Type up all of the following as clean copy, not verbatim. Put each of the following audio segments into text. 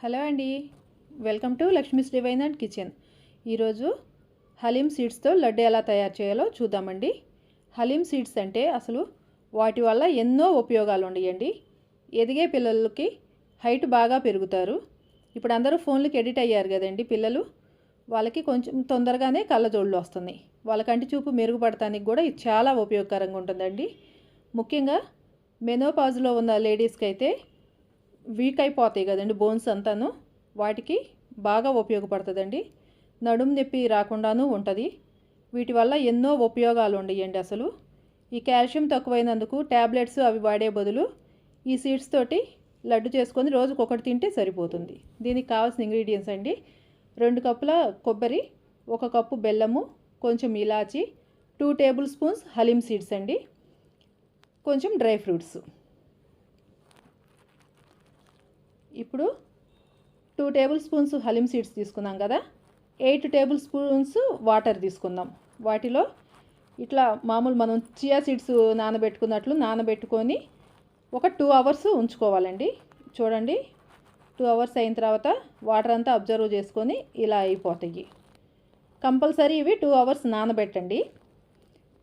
Hello అండి, welcome to Lakshmi's divine and kitchen. ఈరోజు హలీం సీడ్స్తో లడ్డు ఎలా తయారు చేయాలో చూద్దామండి. హలీం సీడ్స్ అంటే అసలు వాటి వల్ల ఎన్నో ఉపయోగాలు ఉన్నాయండి. ఎదిగే పిల్లలకి హైట్ బాగా పెరుగుతారు. ఇప్పుడు అందరూ ఫోన్లకి ఎడిట్ అయ్యారు కదండి పిల్లలు. వాళ్ళకి కొంచెం తొందరగానే కళ్ళజోళ్ళు వస్తున్నాయి. వాళ్ళ కంటి చూపు మెరుగుపడటానికి కూడా ఇది చాలా ఉపయోగకరంగా ఉంటుందండి. ముఖ్యంగా మెనోపాజ్లో ఉన్న లేడీస్కి అయితే వీక్ అయిపోతాయి కదండి బోన్స్ అంతాను, వాటికి బాగా ఉపయోగపడుతుందండి. నడుము నొప్పి రాకుండాను ఉంటుంది. వీటి వల్ల ఎన్నో ఉపయోగాలు ఉన్నాయండి. అసలు ఈ కాల్షియం తక్కువైనందుకు ట్యాబ్లెట్స్ అవి వాడే బదులు ఈ సీడ్స్ తోటి లడ్డు చేసుకొని రోజుకు ఒకటి తింటే సరిపోతుంది. దీనికి కావాల్సిన ఇంగ్రీడియంట్స్ అండి: 2 కప్పుల కొబ్బరి, 1 కప్పు బెల్లము, కొంచెం ఇలాచి, 2 టేబుల్ స్పూన్స్ హలీం సీడ్స్ అండి, కొంచెం డ్రై ఫ్రూట్స్. ఇప్పుడు 2 టేబుల్ స్పూన్స్ హలీం సీడ్స్ తీసుకున్నాం కదా, 8 టేబుల్ స్పూన్స్ వాటర్ తీసుకుందాం. వాటిలో ఇట్లా మామూలు మనం చియా సీడ్స్ నానబెట్టుకొని ఒక 2 అవర్స్ ఉంచుకోవాలండి. చూడండి, 2 అవర్స్ అయిన తర్వాత వాటర్ అంతా అబ్జర్వ్ చేసుకొని ఇలా అయిపోతాయి. కంపల్సరీ ఇవి 2 అవర్స్ నానబెట్టండి.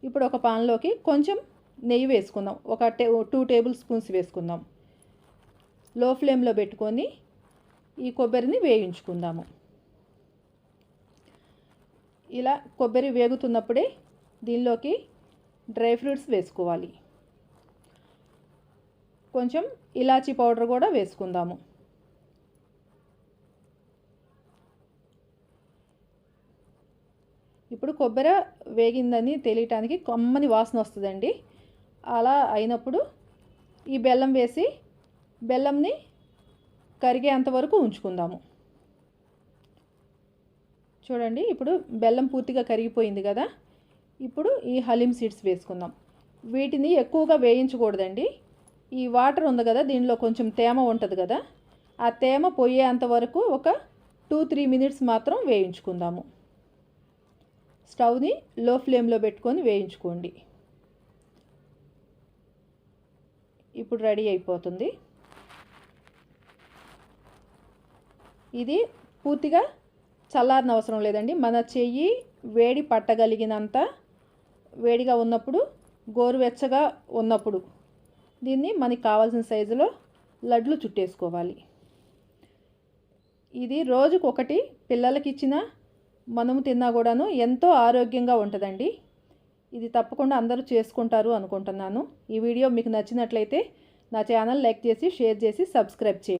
ఇప్పుడు ఒక పాన్లోకి కొంచెం నెయ్యి వేసుకుందాం. ఒక 2 టేబుల్ స్పూన్స్ వేసుకుందాం. లో ఫ్లేమ్లో పెట్టుకొని ఈ కొబ్బరిని వేయించుకుందాము. ఇలా కొబ్బరి వేగుతున్నప్పుడే దీనిలోకి డ్రై ఫ్రూట్స్ వేసుకోవాలి. కొంచెం ఇలాచీ పౌడర్ కూడా వేసుకుందాము. ఇప్పుడు కొబ్బరి వేగిందని తెలియటానికి కమ్మని వాసన వస్తుందండి. అలా అయినప్పుడు ఈ బెల్లం వేసి బెల్లంని కరిగేంత వరకు ఉంచుకుందాము. చూడండి, ఇప్పుడు బెల్లం పూర్తిగా కరిగిపోయింది కదా. ఇప్పుడు ఈ హలీం సీడ్స్ వేసుకుందాం. వీటిని ఎక్కువగా వేయించకూడదండి. ఈ వాటర్ ఉంది కదా, దీనిలో కొంచెం తేమ ఉంటుంది కదా, ఆ తేమ పోయేంత వరకు ఒక 2-3 మినిట్స్ మాత్రం వేయించుకుందాము. స్టవ్ని లో ఫ్లేమ్లో పెట్టుకొని వేయించుకోండి. ఇప్పుడు రెడీ అయిపోతుంది. ఇది పూర్తిగా చల్లారని అవసరం లేదండి. మన చెయ్యి వేడి పట్టగలిగినంత వేడిగా ఉన్నప్పుడు, గోరువెచ్చగా ఉన్నప్పుడు దీన్ని మనకి కావాల్సిన సైజులో లడ్లు చుట్టేసుకోవాలి. ఇది రోజుకొకటి పిల్లలకి ఇచ్చినా మనము తిన్నా కూడాను ఎంతో ఆరోగ్యంగా ఉంటుందండి. ఇది తప్పకుండా అందరూ చేసుకుంటారు అనుకుంటున్నాను. ఈ వీడియో మీకు నచ్చినట్లయితే నా ఛానల్ లైక్ చేసి, షేర్ చేసి, సబ్స్క్రైబ్ చేయండి.